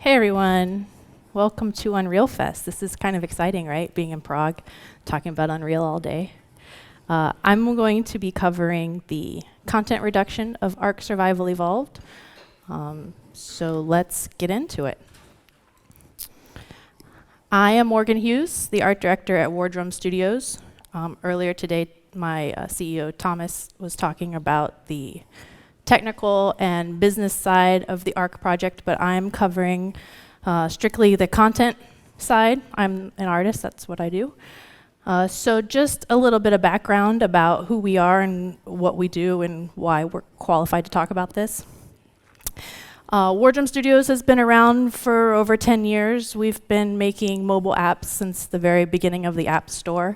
Hey everyone, welcome to Unreal Fest. This is kind of exciting, right? Being in Prague, talking about Unreal all day. I'm going to be covering the content reduction of ARK Survival Evolved. So let's get into it. I am Morgan Hughes, the art director at Wardrum Studios. Earlier today, my CEO Thomas was talking about the technical and business side of the ARK project, but I'm covering strictly the content side. I'm an artist, that's what I do. So just a little bit of background about who we are and what we do and why we're qualified to talk about this. Wardrum Studios has been around for over 10 years. We've been making mobile apps since the very beginning of the App Store.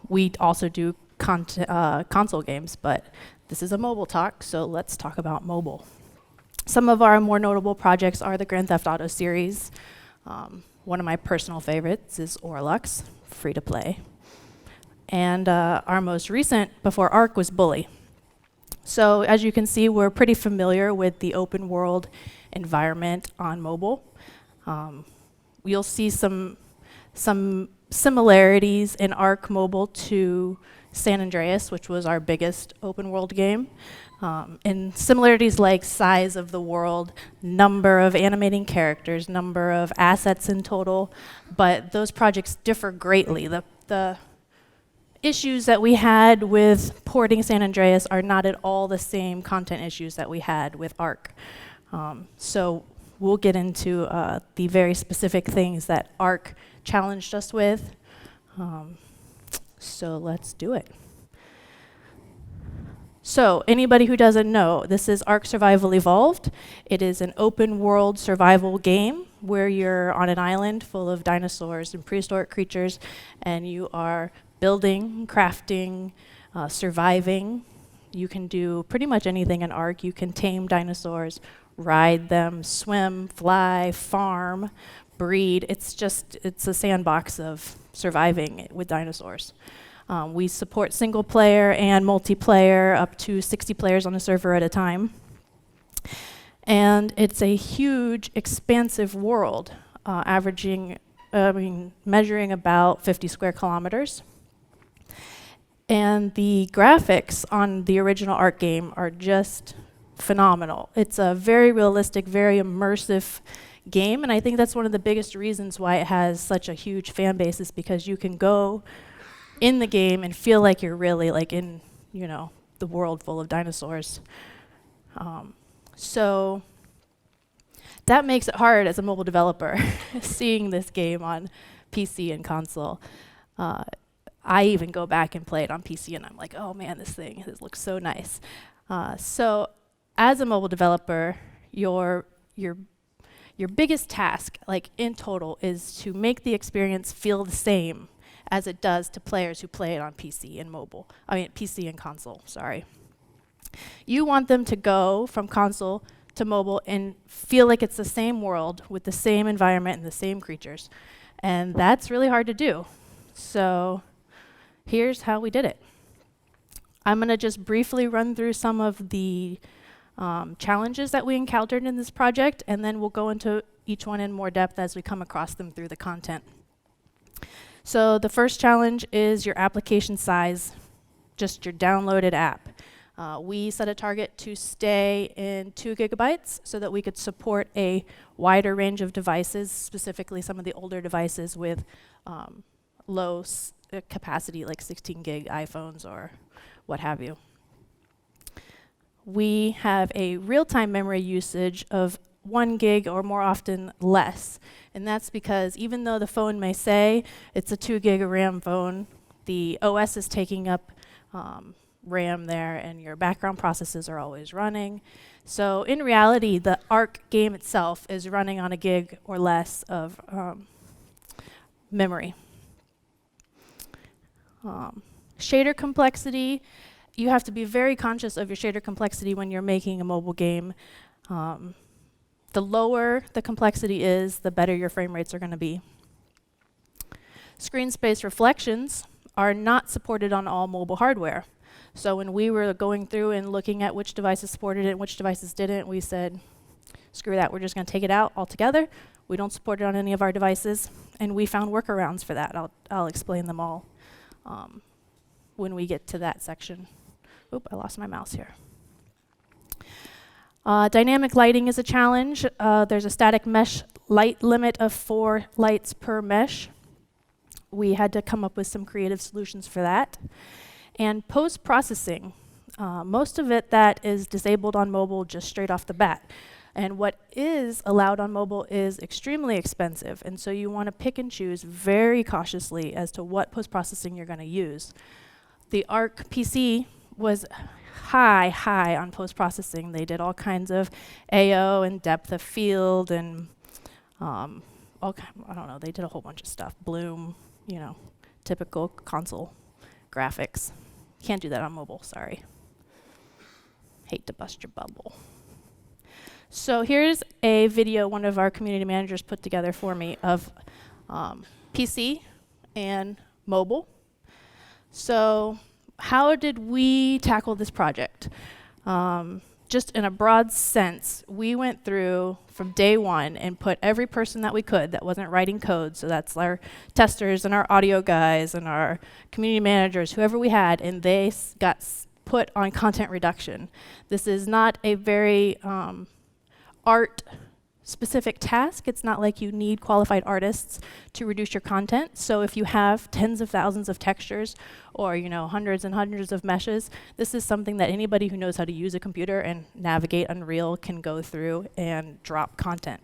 We also do console games, but this is a mobile talk, so let's talk about mobile. Some of our more notable projects are the Grand Theft Auto series. One of my personal favorites is Orlux, free to play. And our most recent, before ARK, was Bully. So as you can see, we're pretty familiar with the open world environment on mobile. You'll see some similarities in ARK Mobile to San Andreas, which was our biggest open world game. And similarities like size of the world, number of animating characters, number of assets in total, but those projects differ greatly. The issues that we had with porting San Andreas are not at all the same content issues that we had with ARK. So we'll get into the very specific things that ARK challenged us with. So let's do it. So anybody who doesn't know, this is ARK Survival Evolved. It is an open world survival game where you're on an island full of dinosaurs and prehistoric creatures, and you are building, crafting, surviving. You can do pretty much anything in ARK. You can tame dinosaurs, ride them, swim, fly, farm, breed. It's a sandbox of surviving with dinosaurs. We support single player and multiplayer, up to 60 players on a server at a time. And it's a huge, expansive world, measuring about 50 square kilometers. And the graphics on the original ARK game are just phenomenal. It's a very realistic, very immersive game, and I think that's one of the biggest reasons why it has such a huge fan base, is because you can go in the game and feel like you're really like in, the world full of dinosaurs. So that makes it hard as a mobile developer, seeing this game on PC and console. I even go back and play it on PC and I'm like, oh man, this looks so nice. So as a mobile developer, your biggest task, like in total, is to make the experience feel the same as it does to players who play it on PC and console, sorry. You want them to go from console to mobile and feel like it's the same world with the same environment and the same creatures. And that's really hard to do. So here's how we did it. I'm gonna just briefly run through some of the challenges that we encountered in this project, and then we'll go into each one in more depth as we come across them through the content. So the first challenge is your application size, just your downloaded app. We set a target to stay in 2 gigabytes so that we could support a wider range of devices, specifically some of the older devices with low capacity, like 16 gig iPhones or what have you. We have a real-time memory usage of 1 gig or more often less. And that's because even though the phone may say it's a 2 gig RAM phone, the OS is taking up RAM there and your background processes are always running. So in reality, the ARK game itself is running on 1 gig or less of memory. Shader complexity. You have to be very conscious of your shader complexity when you're making a mobile game. The lower the complexity is, the better your frame rates are going to be. Screen space reflections are not supported on all mobile hardware. So when we were going through and looking at which devices supported it and which devices didn't, we said, screw that, we're just going to take it out altogether. We don't support it on any of our devices, and we found workarounds for that. I'll explain them all when we get to that section. Oop, I lost my mouse here. Dynamic lighting is a challenge. There's a static mesh light limit of 4 lights per mesh. We had to come up with some creative solutions for that. And post-processing, most of it that is disabled on mobile just straight off the bat. And what is allowed on mobile is extremely expensive. And so you want to pick and choose very cautiously as to what post-processing you're going to use. The ARK PC was high on post-processing. They did all kinds of AO and depth of field and I don't know, they did a whole bunch of stuff. Bloom, you know, typical console graphics. Can't do that on mobile, sorry. Hate to bust your bubble. So here's a video one of our community managers put together for me of PC and mobile. So how did we tackle this project? Just in a broad sense, we went through from day one and put every person that we could that wasn't writing code, so that's our testers and our audio guys and our community managers, whoever we had, and they got put on content reduction. This is not a very art-specific task. It's not like you need qualified artists to reduce your content. So if you have tens of thousands of textures or hundreds and hundreds of meshes, this is something that anybody who knows how to use a computer and navigate Unreal can go through and drop content.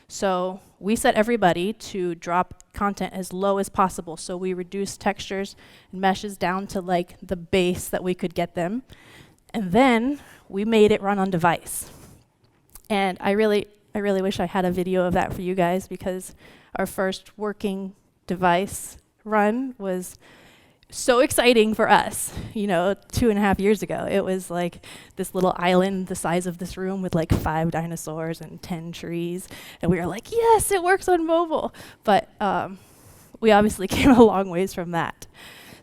So we set everybody to drop content as low as possible. So we reduced textures and meshes down to like the base that we could get them. And then we made it run on device. And I really wish I had a video of that for you guys, because our first working device run was so exciting for us, 2.5 years ago. It was like this little island the size of this room with like 5 dinosaurs and 10 trees. And we were like, yes, it works on mobile. But we obviously came a long ways from that.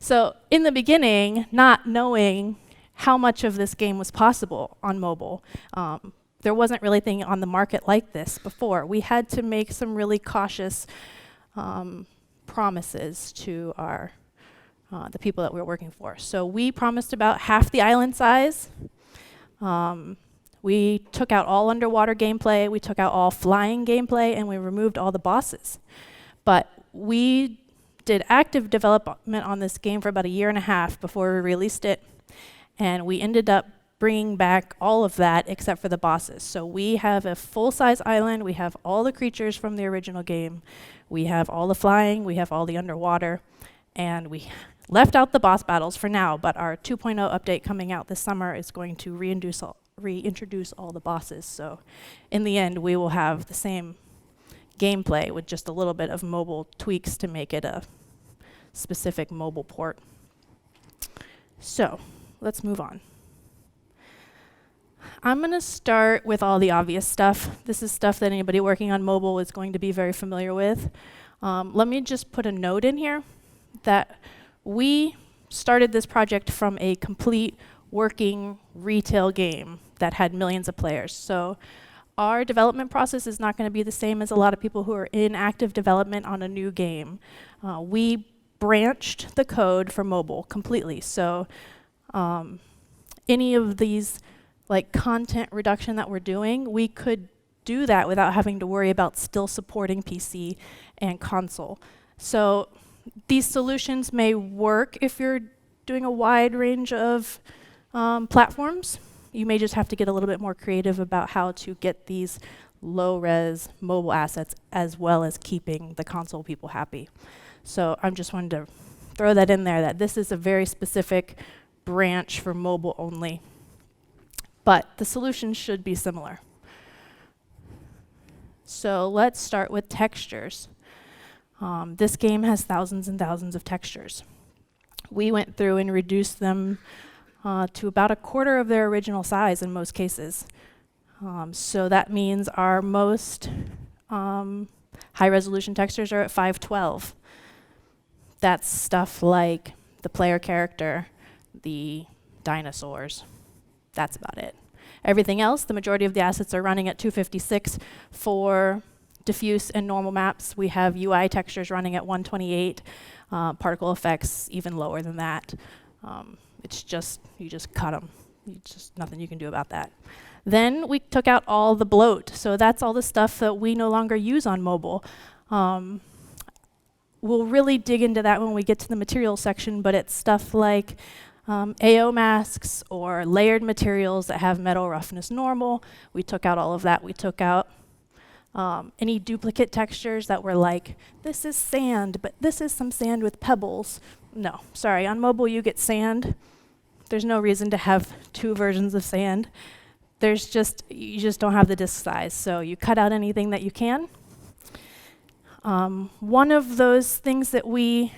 So in the beginning, not knowing how much of this game was possible on mobile, there wasn't really anything on the market like this before. We had to make some really cautious promises to our the people that we were working for. So we promised about half the island size. We took out all underwater gameplay, we took out all flying gameplay, and we removed all the bosses. But we did active development on this game for about 1.5 years before we released it, and we ended up bringing back all of that except for the bosses. So we have a full-size island, we have all the creatures from the original game, we have all the flying, we have all the underwater, and we left out the boss battles for now, but our 2.0 update coming out this summer is going to reintroduce all the bosses. So in the end, we will have the same gameplay with just a little bit of mobile tweaks to make it a specific mobile port. So let's move on. I'm going to start with all the obvious stuff. This is stuff that anybody working on mobile is going to be very familiar with. Let me just put a note in here that we started this project from a complete working retail game that had millions of players. So our development process is not going to be the same as a lot of people who are in active development on a new game. We branched the code for mobile completely. So any of these like content reduction that we're doing, we could do that without having to worry about still supporting PC and console. So these solutions may work if you're doing a wide range of platforms. You may just have to get a little bit more creative about how to get these low-res mobile assets as well as keeping the console people happy. So I'm just wanted to throw that in there, that this is a very specific branch for mobile only. But the solutions should be similar. So let's start with textures. This game has thousands and thousands of textures. We went through and reduced them to about 1/4 of their original size in most cases. So that means our most high-resolution textures are at 512. That's stuff like the player character, the dinosaurs. That's about it. Everything else, the majority of the assets are running at 256 for diffuse and normal maps. We have UI textures running at 128, particle effects even lower than that. It's just, you just cut them. Nothing you can do about that. Then we took out all the bloat. So that's all the stuff that we no longer use on mobile. We'll really dig into that when we get to the materials section, but it's stuff like AO masks or layered materials that have metal roughness normal. We took out all of that. We took out any duplicate textures that were like, this is sand, but this is some sand with pebbles. No, sorry, on mobile you get sand. There's no reason to have two versions of sand. You just don't have the disk size, so you cut out anything that you can. One of those things that we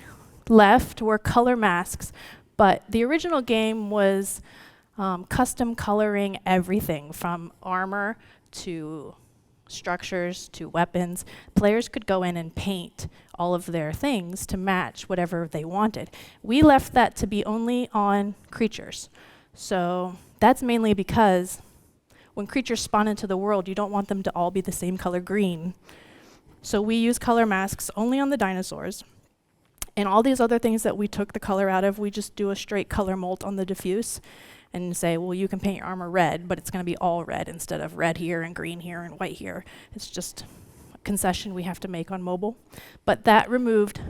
left were color masks, but the original game was custom coloring everything from armor to structures to weapons. Players could go in and paint all of their things to match whatever they wanted. We left that to be only on creatures. So that's mainly because when creatures spawn into the world, you don't want them to all be the same color green. So we use color masks only on the dinosaurs. And all these other things that we took the color out of, we just do a straight color molt on the diffuse and say, well, you can paint your armor red, but it's going to be all red instead of red here and green here and white here. It's just a concession we have to make on mobile. But that removed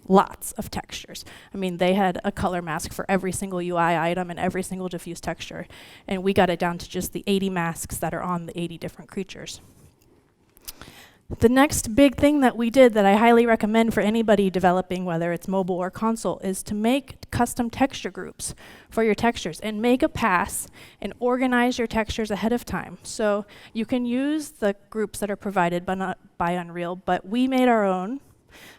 lots of textures. I mean, they had a color mask for every single UI item and every single diffuse texture. And we got it down to just the 80 masks that are on the 80 different creatures. The next big thing that we did that I highly recommend for anybody developing, whether it's mobile or console, is to make custom texture groups for your textures and make a pass and organize your textures ahead of time. So you can use the groups that are provided by Unreal, but we made our own.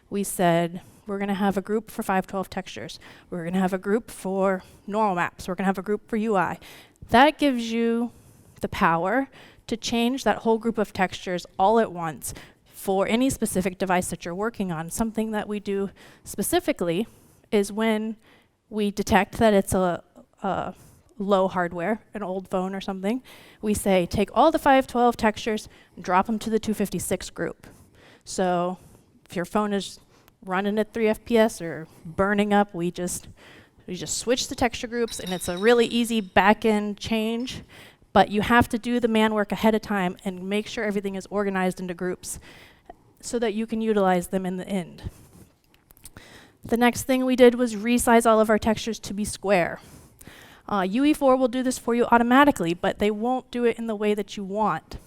We said, we're going to have a group for 512 textures. We're going to have a group for normal maps. We're going to have a group for UI. That gives you the power to change that whole group of textures all at once for any specific device that you're working on. Something that we do specifically is when we detect that it's a low hardware, an old phone or something, we say, take all the 512 textures and drop them to the 256 group. So if your phone is running at 3 FPS or burning up, we just switch the texture groups, and it's a really easy back-end change. But you have to do the man work ahead of time and make sure everything is organized into groups so that you can utilize them in the end. The next thing we did was resize all of our textures to be square. UE4 will do this for you automatically, but they won't do it in the way that you want.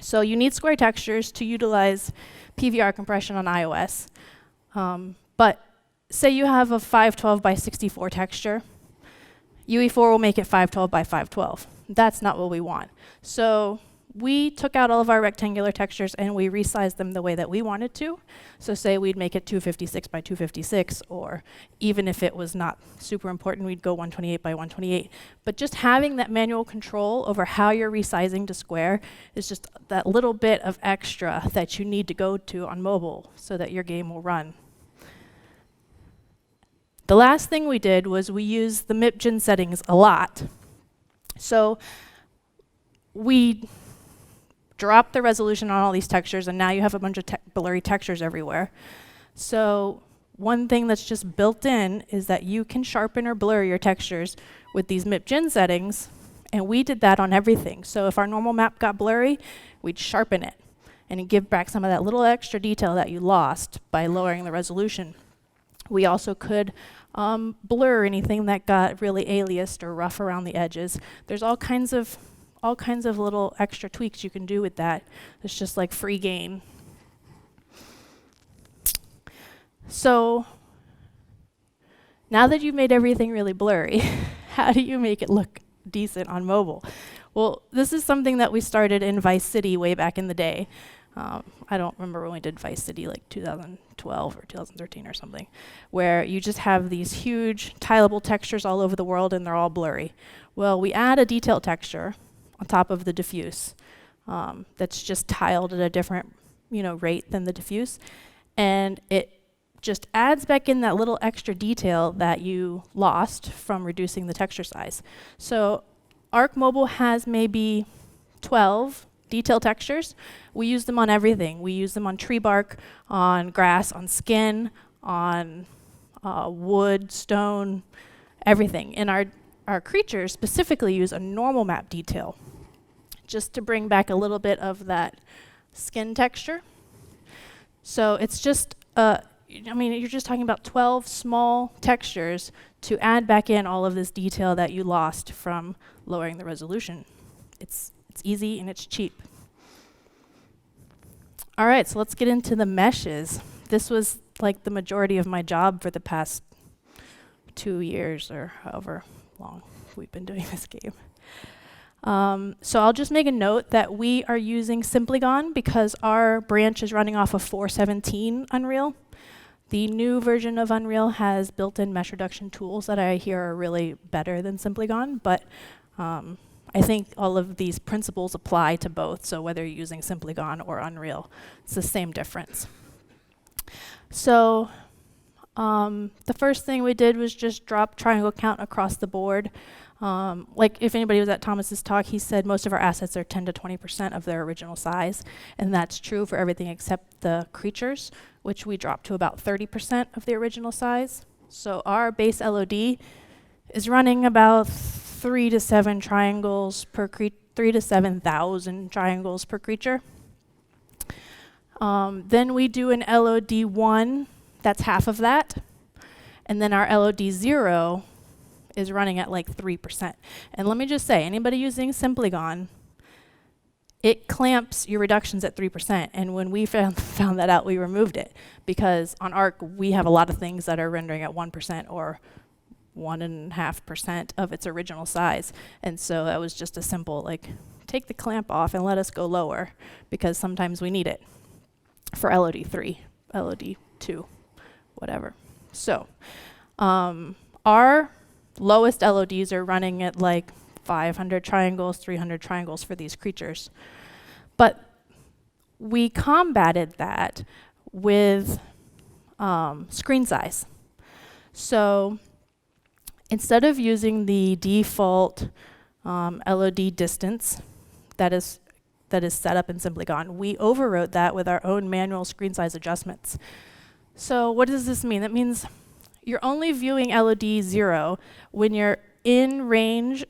So you need square textures to utilize PVR compression on iOS. But say you have a 512 by 64 texture, UE4 will make it 512 by 512. That's not what we want. So we took out all of our rectangular textures and we resized them the way that we wanted to. So say we'd make it 256 by 256, or even if it was not super important, we'd go 128 by 128. But just having that manual control over how you're resizing to square is just that little bit of extra that you need to go to on mobile so that your game will run. The last thing we did was we used the MIPGen settings a lot. So we dropped the resolution on all these textures, and now you have a bunch of blurry textures everywhere. So one thing that's just built in is that you can sharpen or blur your textures with these MIPGen settings, and we did that on everything. So if our normal map got blurry, we'd sharpen it and give back some of that little extra detail that you lost by lowering the resolution. We also could blur anything that got really aliased or rough around the edges. There's all kinds of little extra tweaks you can do with that. It's just like free game. So now that you've made everything really blurry, how do you make it look decent on mobile? Well, this is something that we started in Vice City way back in the day. I don't remember when we did Vice City, like 2012 or 2013 or something, where you just have these huge tileable textures all over the world and they're all blurry. Well, we add a detail texture on top of the diffuse that's just tiled at a different rate than the diffuse, and it just adds back in that little extra detail that you lost from reducing the texture size. So ARK Mobile has maybe 12 detail textures. We use them on everything. We use them on tree bark, on grass, on skin, on wood, stone, everything. And our creatures specifically use a normal map detail just to bring back a little bit of that skin texture. So it's just, I mean, you're just talking about 12 small textures to add back in all of this detail that you lost from lowering the resolution. It's easy and it's cheap. All right, so let's get into the meshes. This was like the majority of my job for the past 2 years or however long we've been doing this game. So I'll just make a note that we are using Simplygon because our branch is running off of 4.17 Unreal. The new version of Unreal has built-in mesh reduction tools that I hear are really better than Simplygon, but I think all of these principles apply to both, so whether you're using Simplygon or Unreal, it's the same difference. So the first thing we did was just drop triangle count across the board. Like if anybody was at Thomas's talk, he said most of our assets are 10 to 20% of their original size, and that's true for everything except the creatures, which we dropped to about 30% of the original size. So our base LOD is running about 3 to 7 triangles per 3 to 7,000 triangles per creature. Then we do an LOD1, that's half of that, and then our LOD0 is running at like 3%. And let me just say, anybody using Simplygon, it clamps your reductions at 3%. And when we found that out, we removed it. Because on ARK, we have a lot of things that are rendering at 1% or 1.5% of its original size. And so that was just a simple, like, take the clamp off and let us go lower, because sometimes we need it for LOD3, LOD2, whatever. So our lowest LODs are running at like 500 triangles, 300 triangles for these creatures. But we combated that with screen size. So instead of using the default LOD distance that is set up in Simplygon, we overwrote that with our own manual screen size adjustments. So what does this mean? That means you're only viewing LOD 0 when you're in range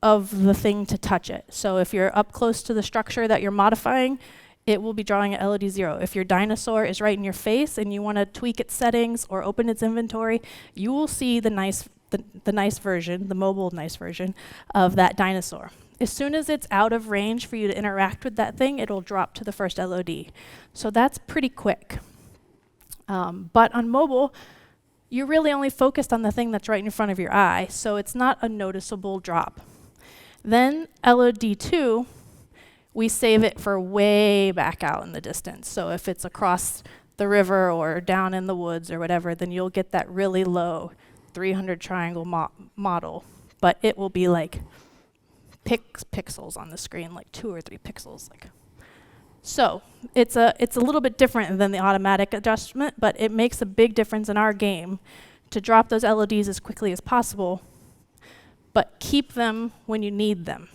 of the thing to touch it. So if you're up close to the structure that you're modifying, it will be drawing at LOD 0. If your dinosaur is right in your face and you want to tweak its settings or open its inventory, you will see the nice version, the mobile nice version of that dinosaur. As soon as it's out of range for you to interact with that thing, it'll drop to the first LOD. So that's pretty quick. But on mobile, you're really only focused on the thing that's right in front of your eye, so it's not a noticeable drop. Then LOD2, we save it for way back out in the distance. So if it's across the river or down in the woods or whatever, then you'll get that really low 300 triangle model, but it will be like pixels on the screen, like 2 or 3 pixels. So it's a little bit different than the automatic adjustment, but it makes a big difference in our game to drop those LODs as quickly as possible, but keep them when you need them.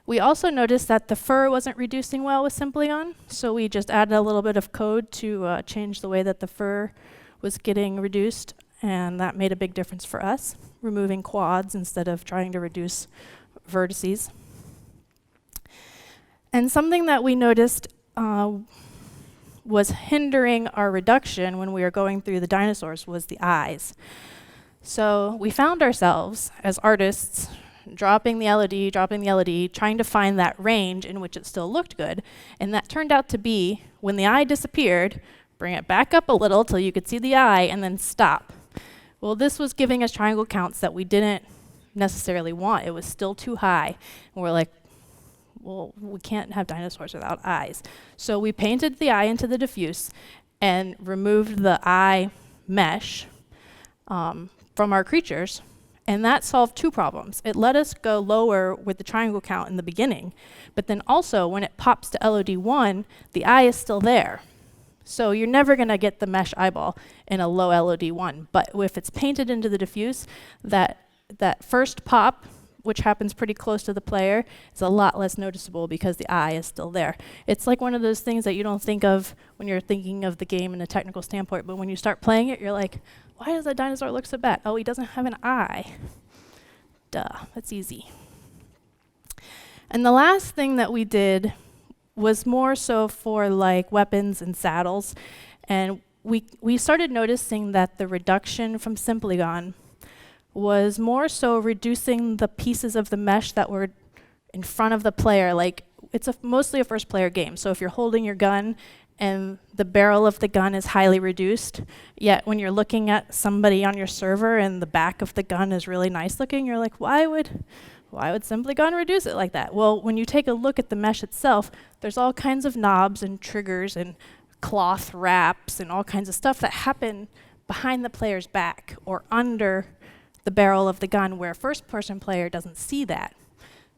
We also noticed that the fur wasn't reducing well with Simplygon, so we just added a little bit of code to change the way that the fur was getting reduced, and that made a big difference for us, removing quads instead of trying to reduce vertices. And something that we noticed was hindering our reduction when we were going through the dinosaurs was the eyes. So we found ourselves as artists dropping the LOD, trying to find that range in which it still looked good. And that turned out to be, when the eye disappeared, bring it back up a little till you could see the eye and then stop. Well, this was giving us triangle counts that we didn't necessarily want. It was still too high. And we're like, well, we can't have dinosaurs without eyes. So we painted the eye into the diffuse and removed the eye mesh from our creatures, and that solved 2 problems. It let us go lower with the triangle count in the beginning, but then also when it pops to LOD1, the eye is still there. So you're never going to get the mesh eyeball in a low LOD1, but if it's painted into the diffuse, that that first pop, which happens pretty close to the player, is a lot less noticeable because the eye is still there. It's like one of those things that you don't think of when you're thinking of the game in a technical standpoint, but when you start playing it, you're like, why does that dinosaur look so bad? Oh, he doesn't have an eye. Duh, that's easy. And the last thing that we did was more so for like weapons and saddles. And we started noticing that the reduction from Simplygon was more so reducing the pieces of the mesh that were in front of the player. Like, it's mostly a first player game. So if you're holding your gun and the barrel of the gun is highly reduced, yet when you're looking at somebody on your server and the back of the gun is really nice looking, you're like, why would Simplygon reduce it like that? Well, when you take a look at the mesh itself, there's all kinds of knobs and triggers and cloth wraps and all kinds of stuff that happen behind the player's back or under the barrel of the gun where a first-person player doesn't see that.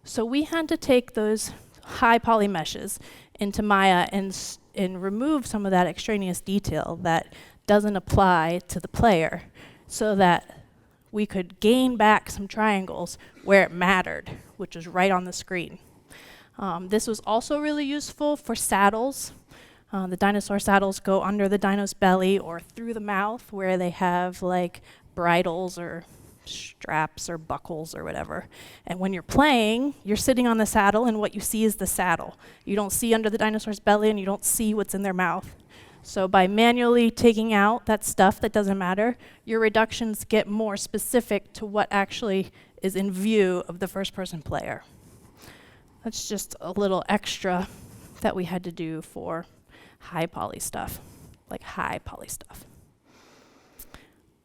So we had to take those high poly meshes into Maya and remove some of that extraneous detail that doesn't apply to the player so that we could gain back some triangles where it mattered, which was right on the screen. This was also really useful for saddles. The dinosaur saddles go under the dino's belly or through the mouth where they have like bridles or straps or buckles or whatever. And when you're playing, you're sitting on the saddle and what you see is the saddle. You don't see under the dinosaur's belly and you don't see what's in their mouth. So by manually taking out that stuff that doesn't matter, your reductions get more specific to what actually is in view of the first-person player. That's just a little extra that we had to do for high poly stuff, like high poly stuff.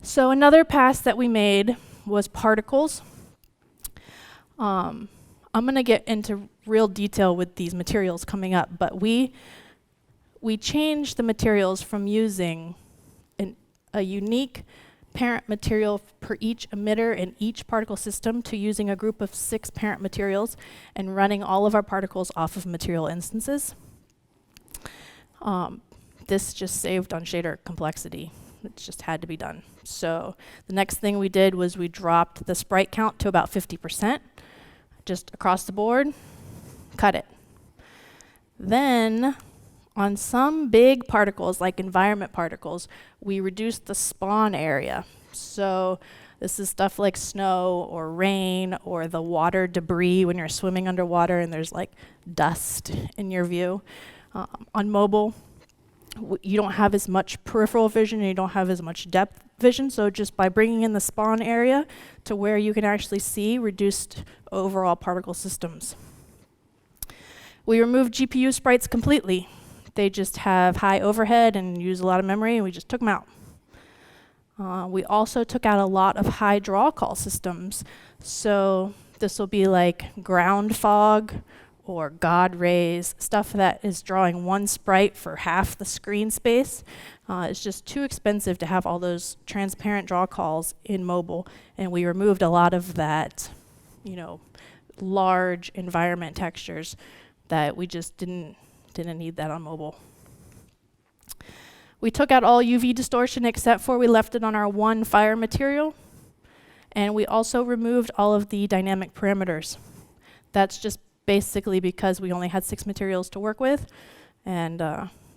So another pass that we made was particles. I'm going to get into real detail with these materials coming up, but we changed the materials from using a unique parent material per each emitter in each particle system to using a group of 6 parent materials and running all of our particles off of material instances. This just saved on shader complexity. It just had to be done. So the next thing we did was we dropped the sprite count to about 50%, just across the board, cut it. Then on some big particles, like environment particles, we reduced the spawn area. So this is stuff like snow or rain or the water debris when you're swimming underwater and there's like dust in your view. On mobile, you don't have as much peripheral vision and you don't have as much depth vision, so just by bringing in the spawn area to where you can actually see reduced overall particle systems. We removed GPU sprites completely. They just have high overhead and use a lot of memory, and we just took them out. We also took out a lot of high draw call systems. So this will be like ground fog or God rays, stuff that is drawing one sprite for half the screen space. It's just too expensive to have all those transparent draw calls in mobile, and we removed a lot of that, large environment textures that we just didn't need that on mobile. We took out all UV distortion except for we left it on our one fire material, and we also removed all of the dynamic parameters. That's just basically because we only had 6 materials to work with, and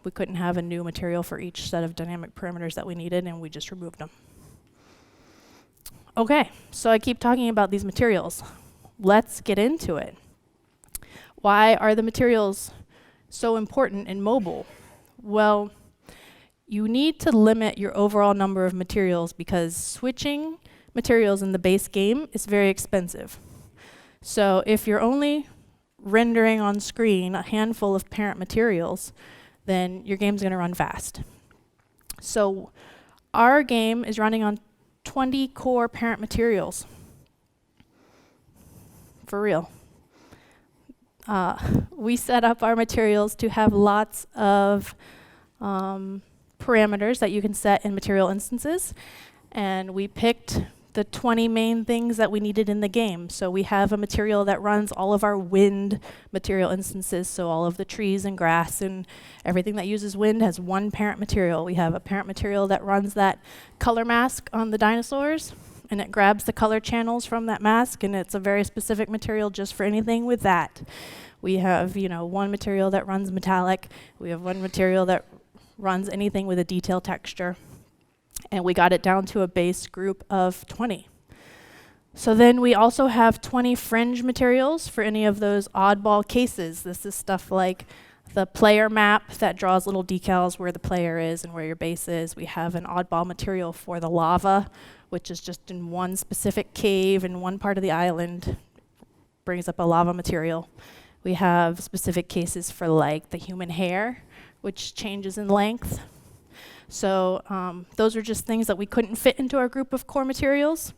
we couldn't have a new material for each set of dynamic parameters that we needed, and we just removed them. Okay, so I keep talking about these materials. Let's get into it. Why are the materials so important in mobile? Well, you need to limit your overall number of materials because switching materials in the base game is very expensive. So if you're only rendering on screen a handful of parent materials, then your game's going to run fast. So our game is running on 20 core parent materials. For real. We set up our materials to have lots of parameters that you can set in material instances, and we picked the 20 main things that we needed in the game. So we have a material that runs all of our wind material instances, so all of the trees and grass and everything that uses wind has one parent material. We have a parent material that runs that color mask on the dinosaurs, and it grabs the color channels from that mask, and it's a very specific material just for anything with that. We have, one material that runs metallic. We have one material that runs anything with a detail texture. And we got it down to a base group of 20. So then we also have 20 fringe materials for any of those oddball cases. This is stuff like the player map that draws little decals where the player is and where your base is. We have an oddball material for the lava, which is just in one specific cave in one part of the island, brings up a lava material. We have specific cases for like the human hair, which changes in length. So those are just things that we couldn't fit into our group of core materials.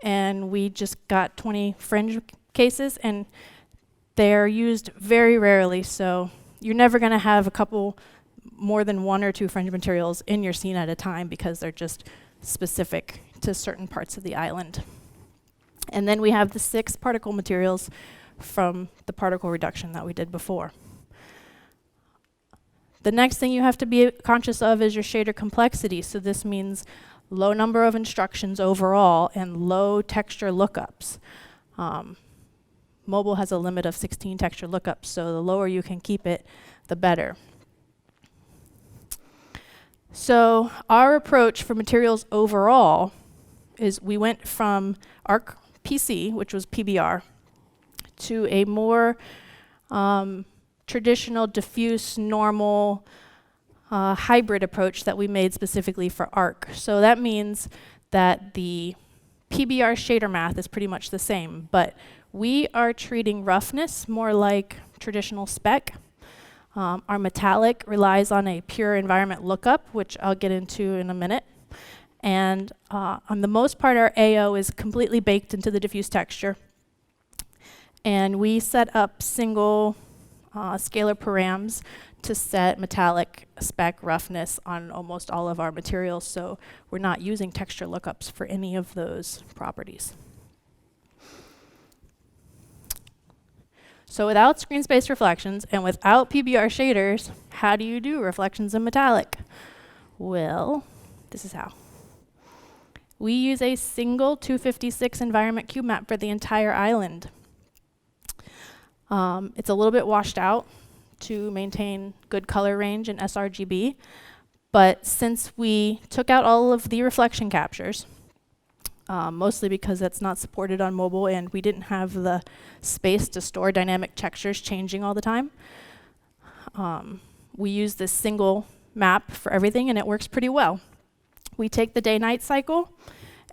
And we just got 20 fringe cases, and they're used very rarely. So you're never going to have a couple more than one or two fringe materials in your scene at a time because they're just specific to certain parts of the island. And then we have the 6 particle materials from the particle reduction that we did before. The next thing you have to be conscious of is your shader complexity. So this means low number of instructions overall and low texture lookups. Mobile has a limit of 16 texture lookups, so the lower you can keep it, the better. So our approach for materials overall is we went from ARK PC, which was PBR, to a more traditional, diffuse, normal, hybrid approach that we made specifically for ARK. So that means that the PBR shader math is pretty much the same, but we are treating roughness more like traditional spec. Our metallic relies on a pure environment lookup, which I'll get into in a minute. And on the most part, our AO is completely baked into the diffuse texture. And we set up single scalar params to set metallic spec roughness on almost all of our materials, so we're not using texture lookups for any of those properties. So without screen space reflections and without PBR shaders, how do you do reflections in metallic? Well, this is how. We use a single 256 environment cube map for the entire island. It's a little bit washed out to maintain good color range in sRGB, but since we took out all of the reflection captures, mostly because that's not supported on mobile and we didn't have the space to store dynamic textures changing all the time, we use this single map for everything, and it works pretty well. We take the day-night cycle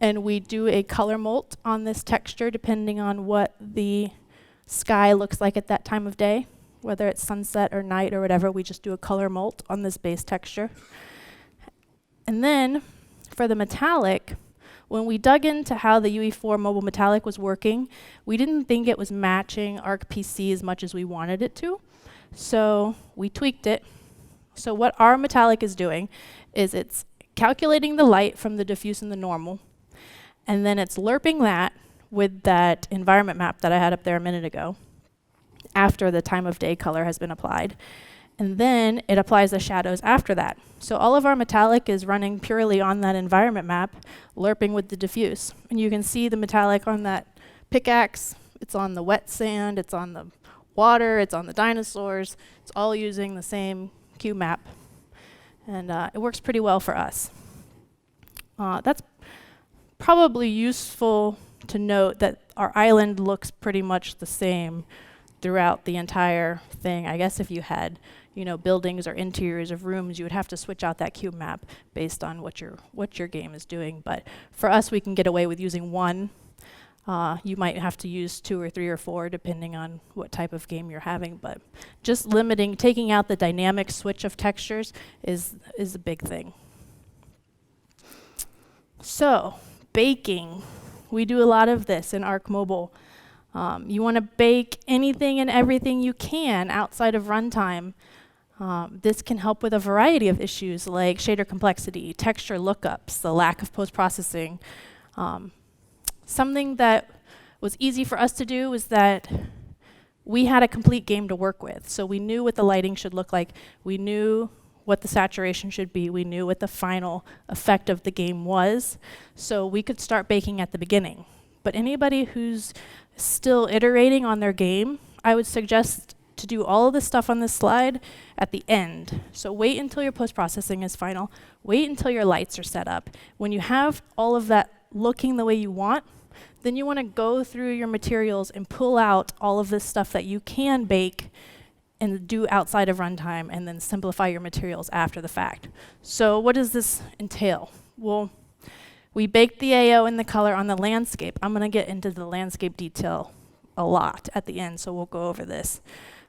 and we do a color molt on this texture depending on what the sky looks like at that time of day, whether it's sunset or night or whatever. We just do a color molt on this base texture. And then for the metallic, when we dug into how the UE4 mobile metallic was working, we didn't think it was matching ARK PC as much as we wanted it to. So we tweaked it. So what our metallic is doing is it's calculating the light from the diffuse and the normal, and then it's lerping that with that environment map that I had up there a minute ago after the time of day color has been applied. And then it applies the shadows after that. So all of our metallic is running purely on that environment map, lerping with the diffuse. And you can see the metallic on that pickaxe. It's on the wet sand, it's on the water, it's on the dinosaurs. It's all using the same cube map. And it works pretty well for us. That's probably useful to note that our island looks pretty much the same throughout the entire thing. I guess if you had, buildings or interiors of rooms, you would have to switch out that cube map based on what your game is doing. But for us, we can get away with using one. You might have to use 2 or 3 or 4 depending on what type of game you're having. But just taking out the dynamic switch of textures is a big thing. So baking. We do a lot of this in ARK Mobile. You want to bake anything and everything you can outside of runtime. This can help with a variety of issues like shader complexity, texture lookups, the lack of post-processing. Something that was easy for us to do was that we had a complete game to work with. So we knew what the lighting should look like. We knew what the saturation should be. We knew what the final effect of the game was. So we could start baking at the beginning. But anybody who's still iterating on their game, I would suggest to do all of the stuff on this slide at the end. So wait until your post-processing is final. Wait until your lights are set up. When you have all of that looking the way you want, then you want to go through your materials and pull out all of this stuff that you can bake and do outside of runtime, and then simplify your materials after the fact. So what does this entail? Well, we baked the AO and the color on the landscape. I'm going to get into the landscape detail a lot at the end, so we'll go over this.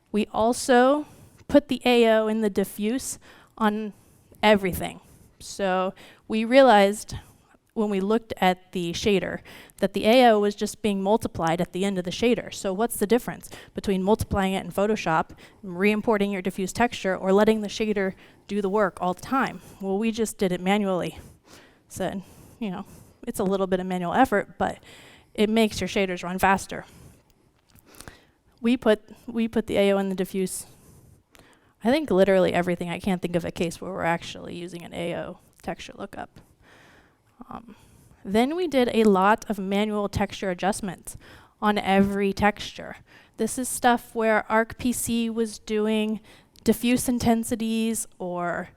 We also put the AO and the diffuse on everything. So we realized when we looked at the shader that the AO was just being multiplied at the end of the shader. So what's the difference between multiplying it in Photoshop, re-importing your diffuse texture, or letting the shader do the work all the time? Well, we just did it manually. Said, you know, it's a little bit of manual effort, but it makes your shaders run faster. We put the AO and the diffuse, I think literally everything. I can't think of a case where we're actually using an AO texture lookup. Then we did a lot of manual texture adjustments on every texture. This is stuff where ARK PC was doing diffuse intensities or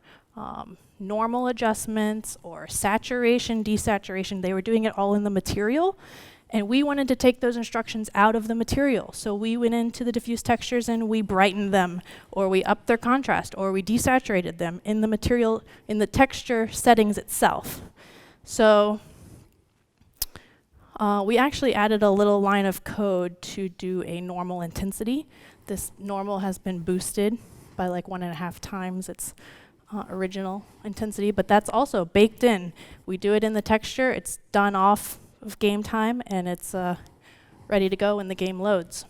normal adjustments or saturation, desaturation. They were doing it all in the material, and we wanted to take those instructions out of the material. So we went into the diffuse textures and we brightened them, or we upped their contrast, or we desaturated them in the material, in the texture settings itself. So we actually added a little line of code to do a normal intensity. This normal has been boosted by like 1.5 times its original intensity, but that's also baked in. We do it in the texture, it's done off of game time, and it's ready to go when the game loads.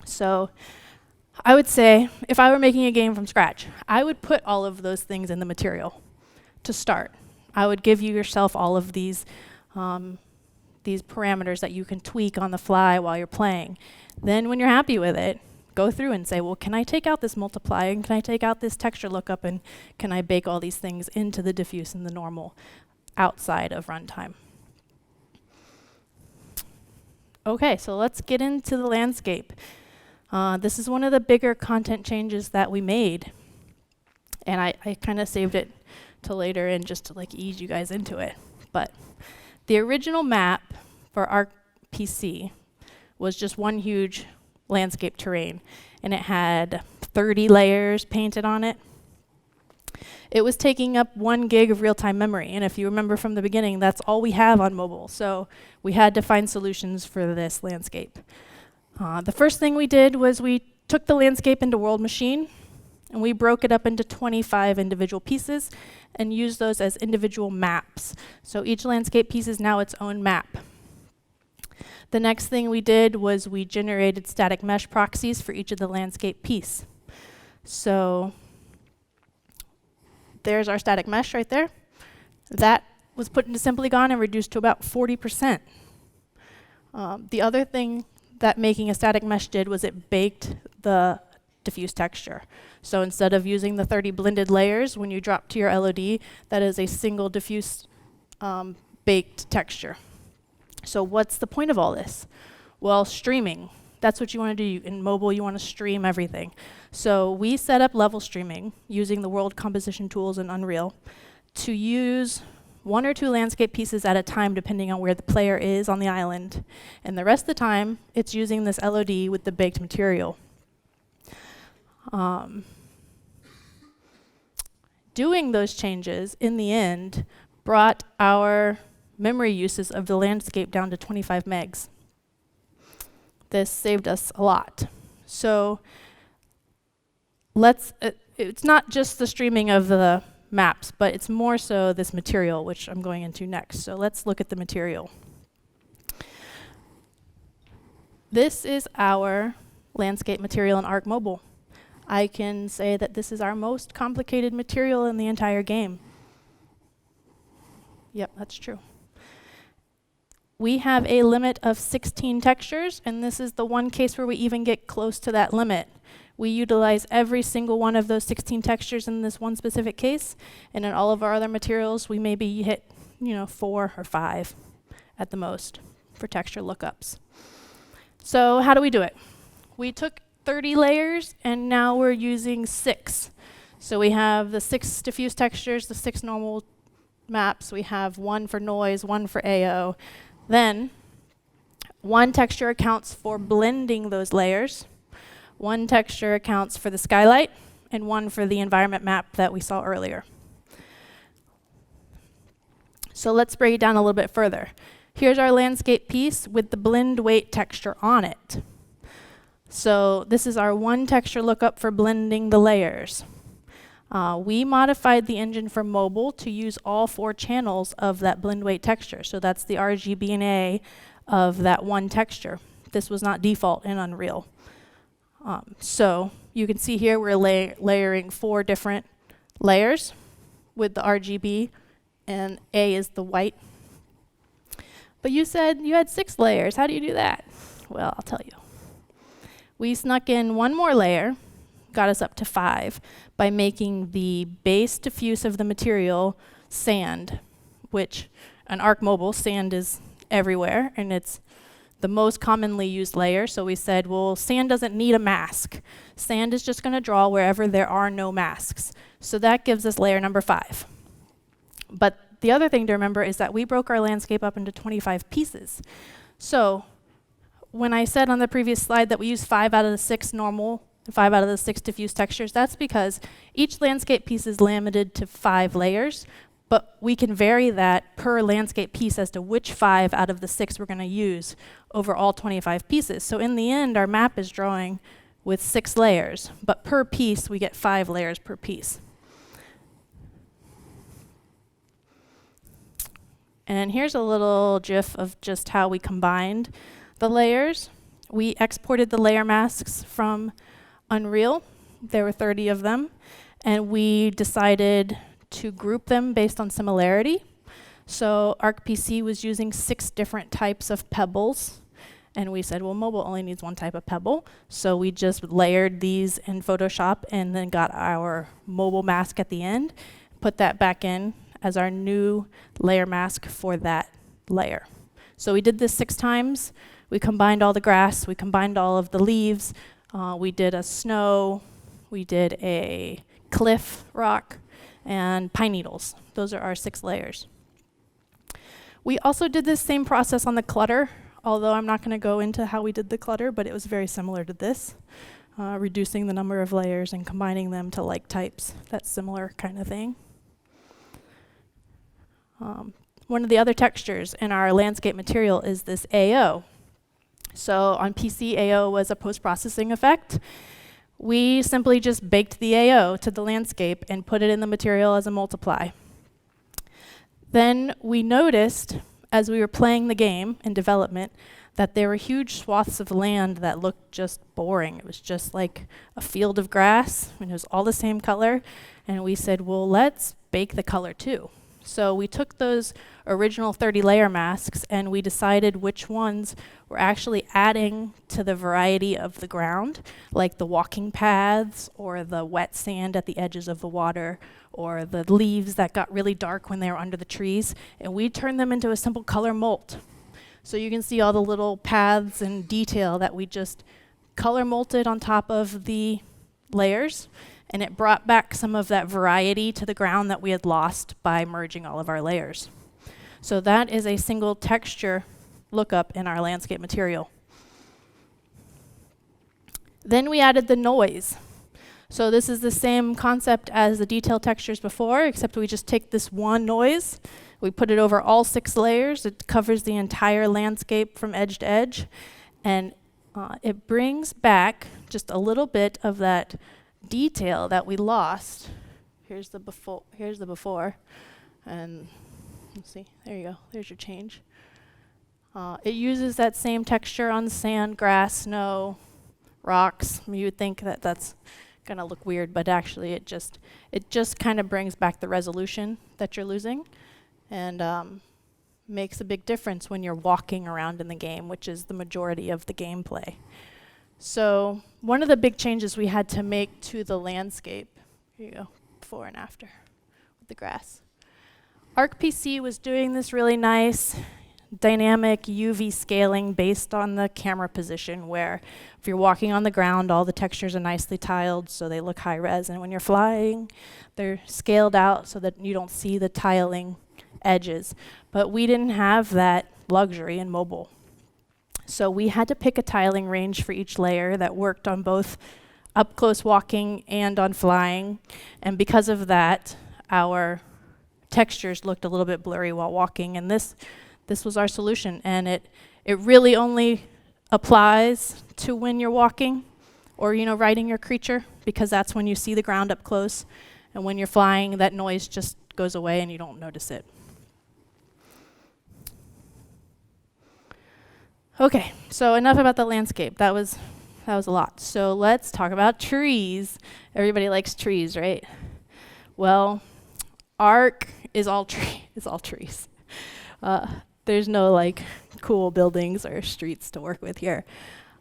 So I would say, if I were making a game from scratch, I would put all of those things in the material to start. I would give yourself all of these parameters that you can tweak on the fly while you're playing. Then when you're happy with it, go through and say, well, can I take out this multiply, and can I take out this texture lookup, and can I bake all these things into the diffuse and the normal outside of runtime? Okay, so let's get into the landscape. This is one of the bigger content changes that we made, and I kind of saved it to later and just to like ease you guys into it. But the original map for ARK PC was just one huge landscape terrain, and it had 30 layers painted on it. It was taking up 1 gig of real-time memory, and if you remember from the beginning, that's all we have on mobile. So we had to find solutions for this landscape. The first thing we did was we took the landscape into World Machine, and we broke it up into 25 individual pieces and used those as individual maps. So each landscape piece is now its own map. The next thing we did was we generated static mesh proxies for each of the landscape piece. So there's our static mesh right there. That was put into Simplygon and reduced to about 40%. The other thing that making a static mesh did was it baked the diffuse texture. So instead of using the 30 blended layers, when you drop to your LOD, that is a single diffuse baked texture. So what's the point of all this? Well, streaming. That's what you want to do. In mobile, you want to stream everything. So we set up level streaming using the world composition tools in Unreal to use 1 or 2 landscape pieces at a time depending on where the player is on the island. And the rest of the time, it's using this LOD with the baked material. Doing those changes, in the end, brought our memory uses of the landscape down to 25 megs. This saved us a lot. So it's not just the streaming of the maps, but it's more so this material, which I'm going into next. So let's look at the material. This is our landscape material in ARK Mobile. I can say that this is our most complicated material in the entire game. Yep, that's true. We have a limit of 16 textures, and this is the one case where we even get close to that limit. We utilize every single one of those 16 textures in this one specific case, and in all of our other materials, we maybe hit 4 or 5 at the most for texture lookups. So how do we do it? We took 30 layers, and now we're using 6. So we have the 6 diffuse textures, the 6 normal maps. We have 1 for noise, 1 for AO. Then 1 texture accounts for blending those layers. 1 texture accounts for the skylight, and 1 for the environment map that we saw earlier. So let's break it down a little bit further. Here's our landscape piece with the blend weight texture on it. So this is our 1 texture lookup for blending the layers. We modified the engine for mobile to use all 4 channels of that blend weight texture. So that's the RGB and A of that 1 texture. This was not default in Unreal. So you can see here we're layering 4 different layers with the RGB, and A is the white. But you said you had 6 layers. How do you do that? Well, I'll tell you. We snuck in 1 more layer, got us up to 5, by making the base diffuse of the material sand, which on ARK Mobile, sand is everywhere, and it's the most commonly used layer. So we said, well, sand doesn't need a mask. Sand is just going to draw wherever there are no masks. So that gives us layer number 5. But the other thing to remember is that we broke our landscape up into 25 pieces. So when I said on the previous slide that we use 5 out of the 6 normal, 5 out of the 6 diffuse textures, that's because each landscape piece is limited to 5 layers, but we can vary that per landscape piece as to which 5 out of the 6 we're going to use over all 25 pieces. So in the end, our map is drawing with 6 layers, but per piece, we get 5 layers per piece. And here's a little GIF of just how we combined the layers. We exported the layer masks from Unreal. There were 30 of them. And we decided to group them based on similarity. So ARK PC was using 6 different types of pebbles. And we said, well, mobile only needs 1 type of pebble. So we just layered these in Photoshop and then got our mobile mask at the end, put that back in as our new layer mask for that layer. So we did this 6 times. We combined all the grass, we combined all of the leaves, we did a snow, we did a cliff rock, and pine needles. Those are our 6 layers. We also did this same process on the clutter, although I'm not going to go into how we did the clutter, but it was very similar to this, reducing the number of layers and combining them to like types, that similar kind of thing. One of the other textures in our landscape material is this AO. So on PC, AO was a post-processing effect. We simply just baked the AO to the landscape and put it in the material as a multiply. Then we noticed, as we were playing the game in development, that there were huge swaths of land that looked just boring. It was just like a field of grass, and it was all the same color. And we said, well, let's bake the color too. So we took those original 30 layer masks and we decided which ones were actually adding to the variety of the ground, like the walking paths or the wet sand at the edges of the water or the leaves that got really dark when they were under the trees, and we turned them into a simple color molt. So you can see all the little paths and detail that we just color molted on top of the layers. And it brought back some of that variety to the ground that we had lost by merging all of our layers. So that is a single texture lookup in our landscape material. Then we added the noise. So this is the same concept as the detail textures before, except we just take this one noise, we put it over all 6 layers. It covers the entire landscape from edge to edge. And it brings back just a little bit of that detail that we lost. Here's the before, and let's see, there you go, there's your change. It uses that same texture on sand, grass, snow, rocks. You would think that that's gonna look weird, but actually it just kind of brings back the resolution that you're losing, and makes a big difference when you're walking around in the game, which is the majority of the gameplay. So one of the big changes we had to make to the landscape, here you go, before and after, with the grass. ARK PC was doing this really nice dynamic UV scaling based on the camera position, where if you're walking on the ground, all the textures are nicely tiled so they look high res, and when you're flying, they're scaled out so that you don't see the tiling edges. But we didn't have that luxury in mobile. So we had to pick a tiling range for each layer that worked on both up close walking and on flying. And because of that, our textures looked a little bit blurry while walking. And this was our solution. And it really only applies to when you're walking or, riding your creature, because that's when you see the ground up close. And when you're flying, that noise just goes away and you don't notice it. Okay, so enough about the landscape. That was a lot. So let's talk about trees. Everybody likes trees, right? Well, ARK is all trees. There's no cool buildings or streets to work with here.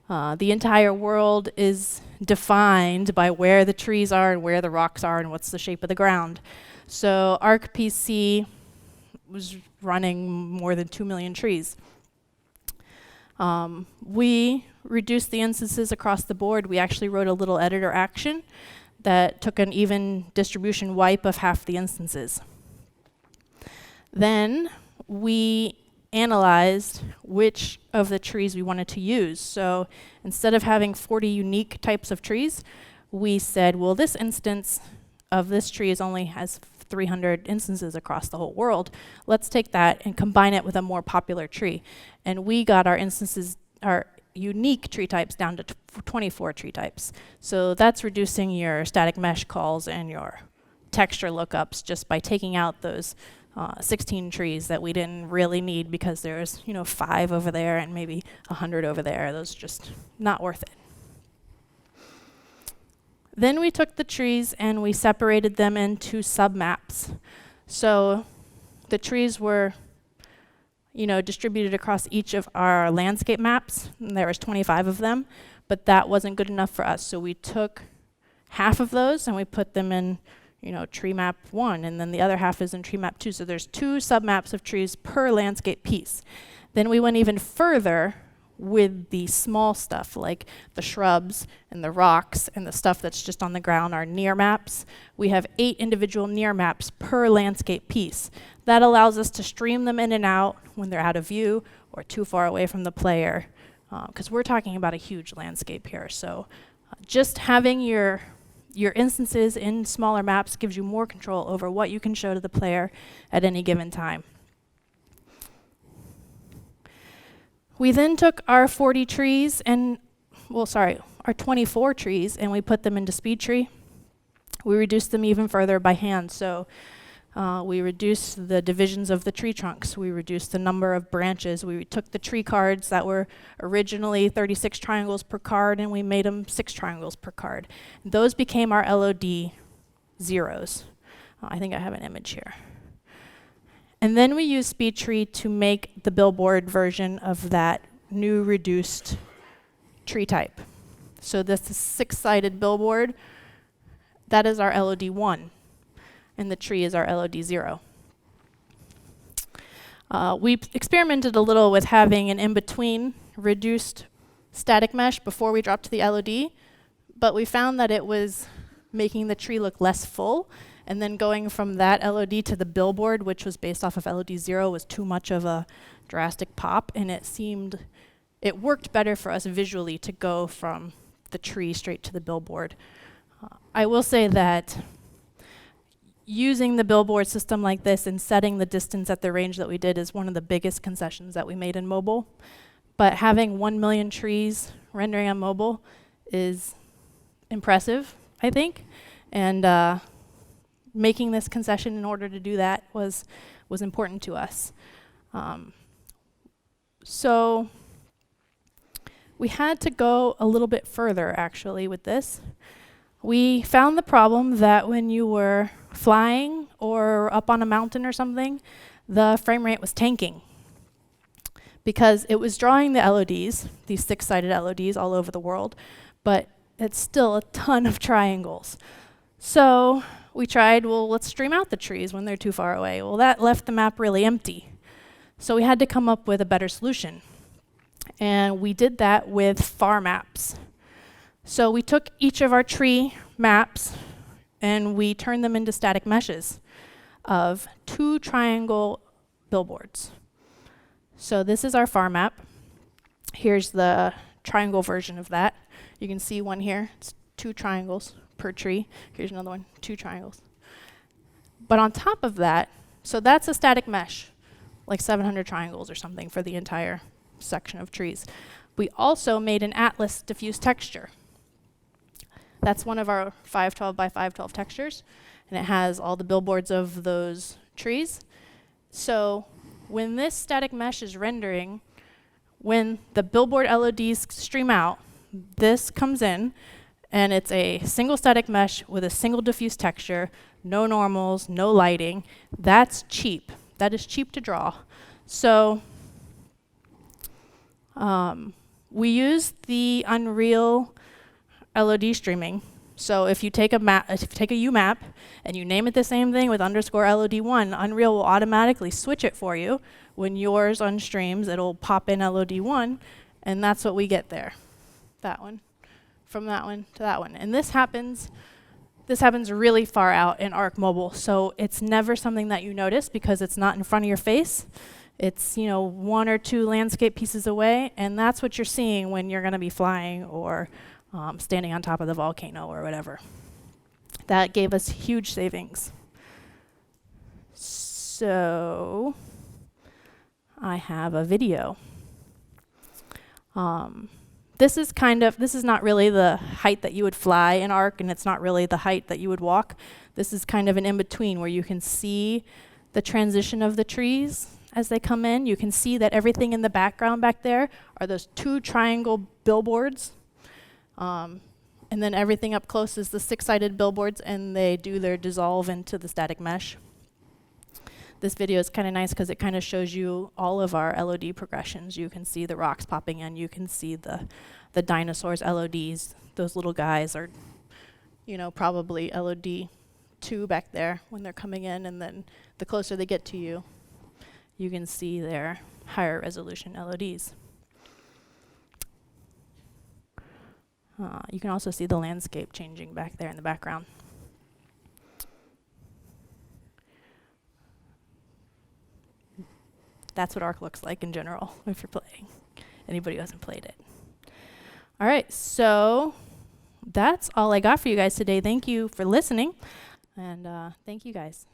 The entire world is defined by where the trees are and where the rocks are and what's the shape of the ground. So ARK PC was running more than 2 million trees. We reduced the instances across the board. We actually wrote a little editor action that took an even distribution wipe of half the instances. Then we analyzed which of the trees we wanted to use. So instead of having 40 unique types of trees, we said, well, this instance of this tree only has 300 instances across the whole world. Let's take that and combine it with a more popular tree. And we got our unique tree types down to 24 tree types. So that's reducing your static mesh calls and your texture lookups just by taking out those 16 trees that we didn't really need, because there's 5 over there and maybe 100 over there. Those are just not worth it. Then we took the trees and we separated them into submaps. So the trees were distributed across each of our landscape maps, and there was 25 of them, but that wasn't good enough for us. So we took half of those and we put them in tree map 1, and then the other half is in tree map 2. So there's 2 submaps of trees per landscape piece. Then we went even further with the small stuff, like the shrubs and the rocks and the stuff that's just on the ground, our near maps. We have 8 individual near maps per landscape piece. That allows us to stream them in and out when they're out of view or too far away from the player, because we're talking about a huge landscape here. So just having your instances in smaller maps gives you more control over what you can show to the player at any given time. We then took our 40 trees our 24 trees, and we put them into speed tree. We reduced them even further by hand. So we reduced the divisions of the tree trunks. We reduced the number of branches. We took the tree cards that were originally 36 triangles per card, and we made them 6 triangles per card. Those became our LOD zeros. I think I have an image here. And then we used speed tree to make the billboard version of that new reduced tree type. So this is 6-sided billboard. That is our LOD 1. And the tree is our LOD 0. We experimented a little with having an in-between reduced static mesh before we dropped to the LOD, but we found that it was making the tree look less full, and then going from that LOD to the billboard, which was based off of LOD 0, was too much of a drastic pop, and it worked better for us visually to go from the tree straight to the billboard. I will say that using the billboard system like this and setting the distance at the range that we did is one of the biggest concessions that we made in mobile. But having 1 million trees rendering on mobile is impressive, I think. And making this concession in order to do that was important to us. So we had to go a little bit further, actually, with this. We found the problem that when you were flying or up on a mountain or something, the frame rate was tanking because it was drawing the LODs, these 6-sided LODs all over the world, but it's still a ton of triangles. So we tried, well, let's stream out the trees when they're too far away. Well, that left the map really empty. So we had to come up with a better solution. And we did that with far maps. So we took each of our tree maps and we turned them into static meshes of 2 triangle billboards. So this is our far map. Here's the triangle version of that. You can see one here. It's 2 triangles per tree. Here's another one, 2 triangles. But on top of that, so that's a static mesh, like 700 triangles or something for the entire section of trees. We also made an atlas diffuse texture. That's one of our 512 by 512 textures, and it has all the billboards of those trees. So when this static mesh is rendering, when the billboard LODs stream out, this comes in, and it's a single static mesh with a single diffuse texture, no normals, no lighting. That's cheap. That is cheap to draw. So we use the Unreal LOD streaming. So if you take a map, if you take a UMap and you name it the same thing with underscore LOD1, Unreal will automatically switch it for you. When yours unstreams, it'll pop in LOD1, and that's what we get there. That one, from that one to that one. And this happens really far out in ARK Mobile, so it's never something that you notice because it's not in front of your face. It's 1 or 2 landscape pieces away, and that's what you're seeing when you're going to be flying or standing on top of the volcano or whatever. That gave us huge savings. So I have a video. This is not really the height that you would fly in ARK, and it's not really the height that you would walk. This is kind of an in-between where you can see the transition of the trees as they come in. You can see that everything in the background back there are those 2 triangle billboards. And then everything up close is the 6-sided billboards, and they do their dissolve into the static mesh. This video is kind of nice because it kind of shows you all of our LOD progressions. You can see the rocks popping in. You can see the dinosaurs LODs. Those little guys are, probably LOD 2 back there when they're coming in, and then the closer they get to you, you can see their higher resolution LODs. You can also see the landscape changing back there in the background. That's what ARK looks like in general if you're playing. Anybody who hasn't played it. All right, so that's all I got for you guys today. Thank you for listening, and thank you guys.